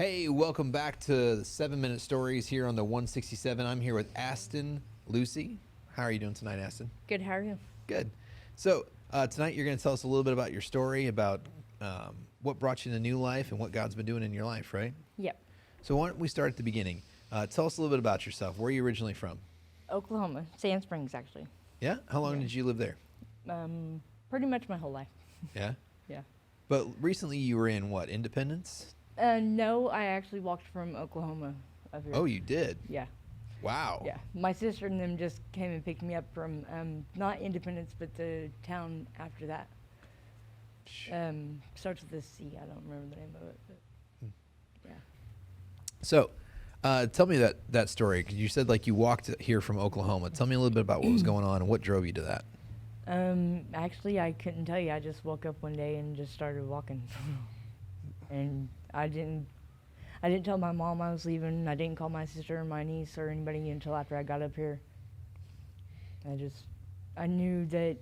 Hey, welcome back to the 7 Minute Stories here on the 167. I'm here with Aston, Lucy. How are you doing tonight, Aston? Good, how are you? Good. So, tonight you're going to tell us a little bit about your story, about what brought you to new life and what God's been doing in your life, right? Yep. So, why don't we start at the beginning? Tell us a little bit about yourself. Where are you originally from? Oklahoma, Sand Springs, actually. Yeah? How long Yeah. did you live there? Pretty much my whole life. Yeah? Yeah. But recently you were in what, Independence? No, I actually walked from Oklahoma up here. Oh, you did? Yeah. Wow. Yeah. My sister and them just came and picked me up from not Independence, but the town after that. Starts with a C. I don't remember the name of it, but yeah. So, tell me that story, because you said like you walked here from Oklahoma. Tell me a little bit about what was going on and what drove you to that. Actually, I couldn't tell you. I just woke up one day and just started walking, and I didn't tell my mom I was leaving. I didn't call my sister or my niece or anybody until after I got up here. I knew that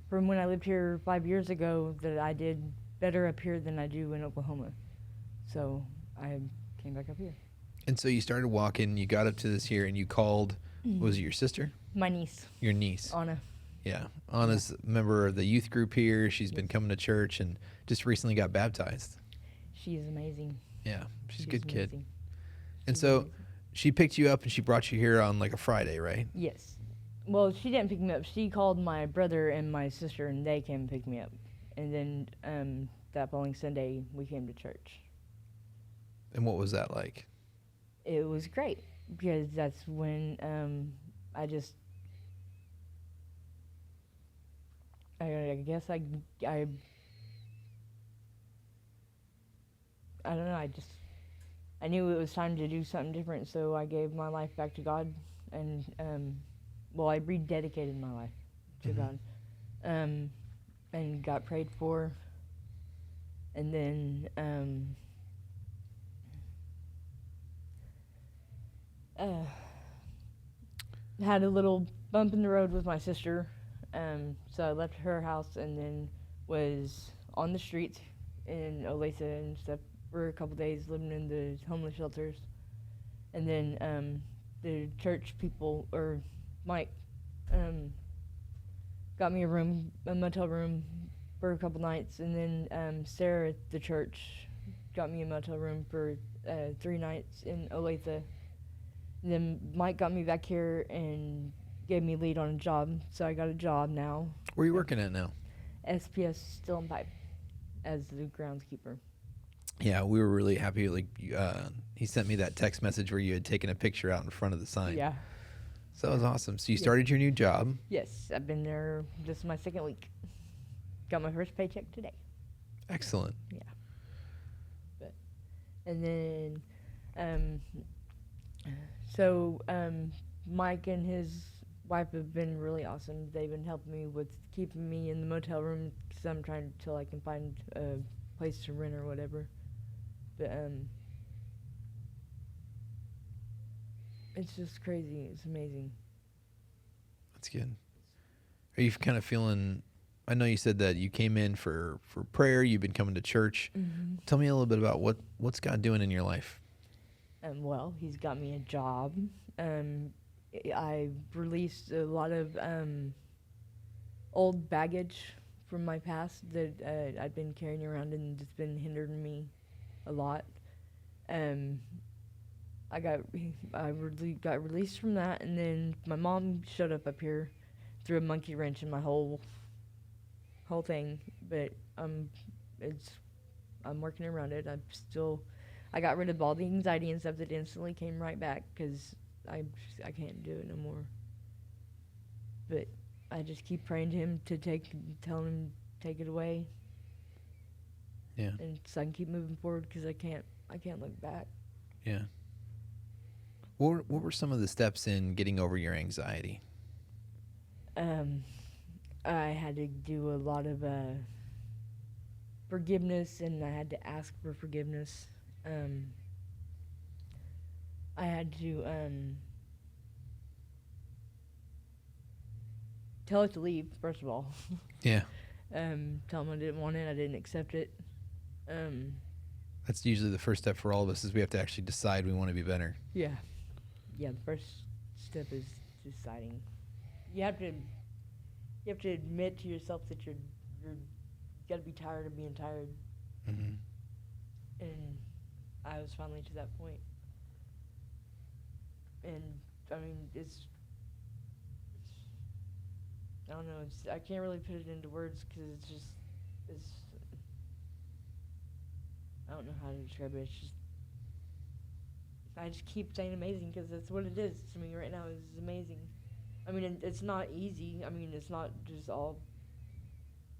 from when I lived here 5 years ago that I did better up here than I do in Oklahoma. So I came back up here. And so you started walking, you got up to this here, and you called, was it your sister? My niece, Your niece. Anna. Yeah. Anna's a member of the youth group here. She's been Yes. coming to church and just recently got baptized. She is amazing. Yeah. She's a good kid. amazing. And She's so amazing. she picked you up and she brought you here on like a Friday, right? Yes. Well, she didn't pick me up. She called my brother and my sister, and they came and picked me up. And then that following Sunday, we came to church. And what was that like? It was great because that's when I guess I don't know. I knew it was time to do something different, so I gave my life back to God, and I rededicated my life to God, and got prayed for, and then had a little bump in the road with my sister, so I left her house and then was on the streets in Olathe and stuff for a couple days, living in the homeless shelters, and then the church people or Mike got me a motel room for a couple nights, and then Sarah at the church got me a motel room for 3 nights in Olathe. And then Mike got me back here and gave me lead on a job, so I got a job now. Where are you working at now? SPS Still and Pipe as the groundskeeper. Yeah, we were really happy. Like, he sent me that text message where you had taken a picture out in front of the sign. Yeah. So that was awesome. So you Yeah. started your new job. Yes, I've been there. This is my second week. Got my first paycheck today. Excellent. Yeah. And then, Mike and his wife have been really awesome. They've been helping me with keeping me in the motel room because I'm trying till I can find a place to rent or whatever. But it's just crazy. It's amazing. That's good. Are you kind of feeling, I know you said that you came in for prayer, you've been coming to church. Mm-hmm. Tell me a little bit about what's God doing in your life? Well, he's got me a job. I released a lot of old baggage from my past that I'd been carrying around, and it's been hindering me a lot. I got released from that, and then my mom showed up here, threw a monkey wrench in my whole thing. But I'm working around it. I got rid of all the anxiety and stuff that instantly came right back because I can't do it no more. But I just keep praying to him telling him to take it away. Yeah. And so I can keep moving forward because I can't look back. Yeah. What were some of the steps in getting over your anxiety? I had to do a lot of forgiveness, and I had to ask for forgiveness. I had to tell it to leave, first of all. Yeah. Tell them I didn't want it, I didn't accept it. That's usually the first step for all of us is we have to actually decide we want to be better. Yeah. Yeah, the first step is deciding. You have to admit to yourself that you're got to be tired of being tired, Hmm. and I was finally to that point. And I mean, it's I don't know. I can't really put it into words because it's I don't know how to describe it. It's just I just keep saying amazing because that's what it is to me right now. It's amazing. I mean, it's not easy. I mean, it's not just all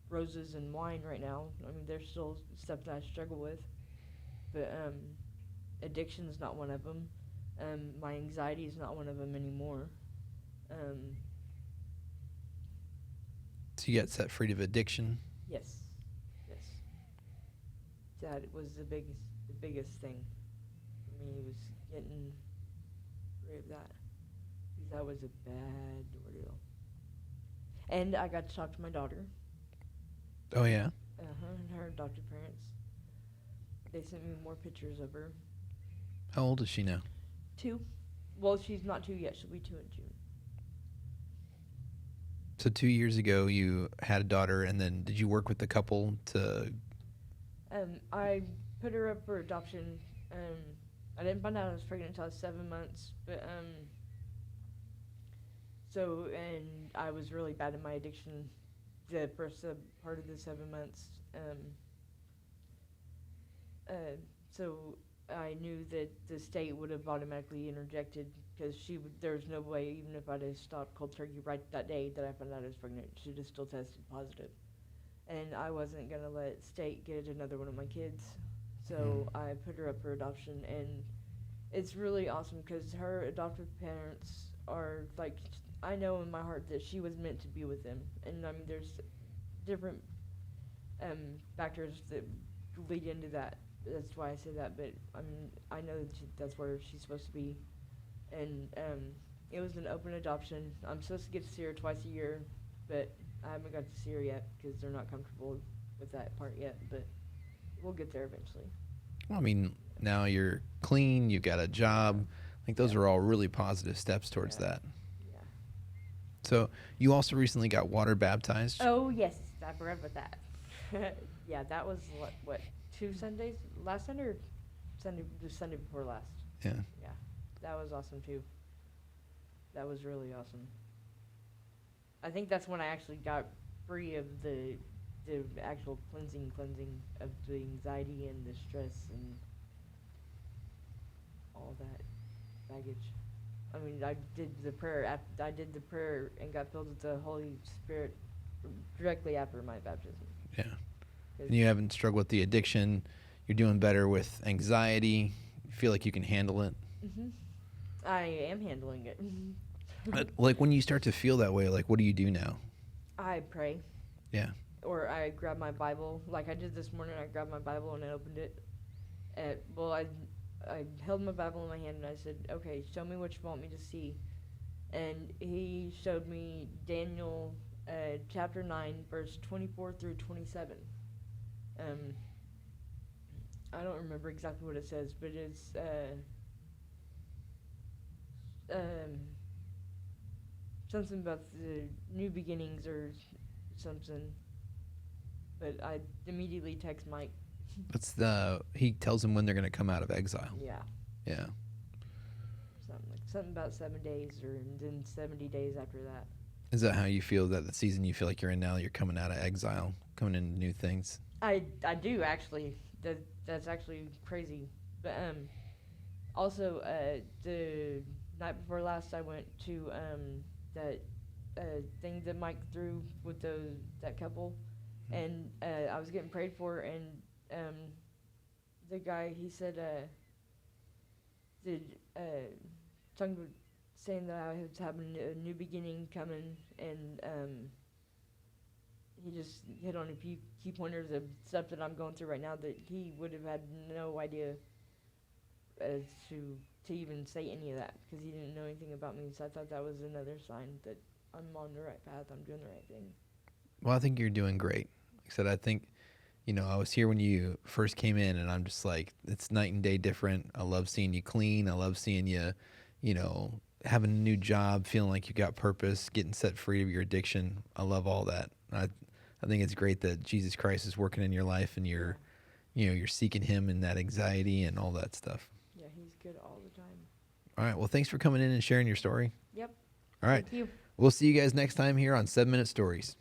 roses and wine right now. I mean, there's still stuff that I struggle with, but addiction is not one of them. My anxiety is not one of them anymore. Um, So you got set free of addiction. yes, yes, that was the biggest thing for me was getting rid of that because that was a bad ordeal. And I got to talk to my daughter, Oh yeah. and her adopted parents. They sent me more pictures of her. How old is she now? 2. Well, she's not 2 yet. She'll be 2 in June. So 2 years ago you had a daughter, and then did you work with the couple to? I put her up for adoption. I didn't find out I was pregnant until I was 7 months, but so and I was really bad in my addiction the first part of the 7 months. So I knew that the state would have automatically interjected because there was no way, even if I'd have stopped cold turkey right that day that I found out I was pregnant, she'd have still tested positive. And I wasn't going to let state get another one of my kids. So I put her up for adoption, and it's really awesome because her adoptive parents are like, I know in my heart that she was meant to be with them. And I mean, there's different factors that lead into that. That's why I say that, but I mean, I know that that's where she's supposed to be. And it was an open adoption. I'm supposed to get to see her twice a year, but I haven't got to see her yet because they're not comfortable with that part yet, but we'll get there eventually. Well, I mean, now you're clean. You've got a job. Like those are all really positive steps towards that. Yeah. So you also recently got water baptized. Oh, yes. I forgot about that. Yeah, that was, what 2 Sundays? Last Sunday or the Sunday before last? Yeah. Yeah, that was awesome, too. That was really awesome. I think that's when I actually got free of the actual cleansing of the anxiety and the stress and all that baggage. I mean, I did the prayer and got filled with the Holy Spirit directly after my baptism. Yeah. And you haven't struggled with the addiction. You're doing better with anxiety. You feel like you can handle it. Mm-hmm. I am handling it. But, like when you start to feel that way, like what do you do now? I pray. Yeah. Or I grab my Bible, like I did this morning. I grabbed my Bible and I opened it. I held my Bible in my hand and I said, "Okay, show me what you want me to see." And he showed me Daniel, chapter 9, verse 24 through 27. I don't remember exactly what it says, but it's something about the new beginnings or something. But I immediately text Mike. He tells them when they're going to come out of exile. Yeah. Yeah. Something about 7 days, or then 70 days after that. Is that how you feel that the season you feel like you're in now, you're coming out of exile, coming into new things? I do actually. That's actually crazy. But also the night before last, I went to that thing that Mike threw with that couple, and I was getting prayed for, and the guy, he said saying that I was having a new beginning coming, and he just hit on a few key pointers of stuff that I'm going through right now that he would have had no idea as to even say any of that because he didn't know anything about me. So I thought that was another sign that I'm on the right path. I'm doing the right thing. Well, I think you're doing great. Like I said, I think I was here when you first came in, and I'm just like, it's night and day different. I love seeing you clean. I love seeing you, having a new job, feeling like you got purpose, getting set free of your addiction. I love all that. I think it's great that Jesus Christ is working in your life, and you're seeking Him in that anxiety and all that stuff. Yeah, he's good all the time. All right. Well, thanks for coming in and sharing your story. Yep. All right. Thank you. We'll see you guys next time here on 7 Minute Stories.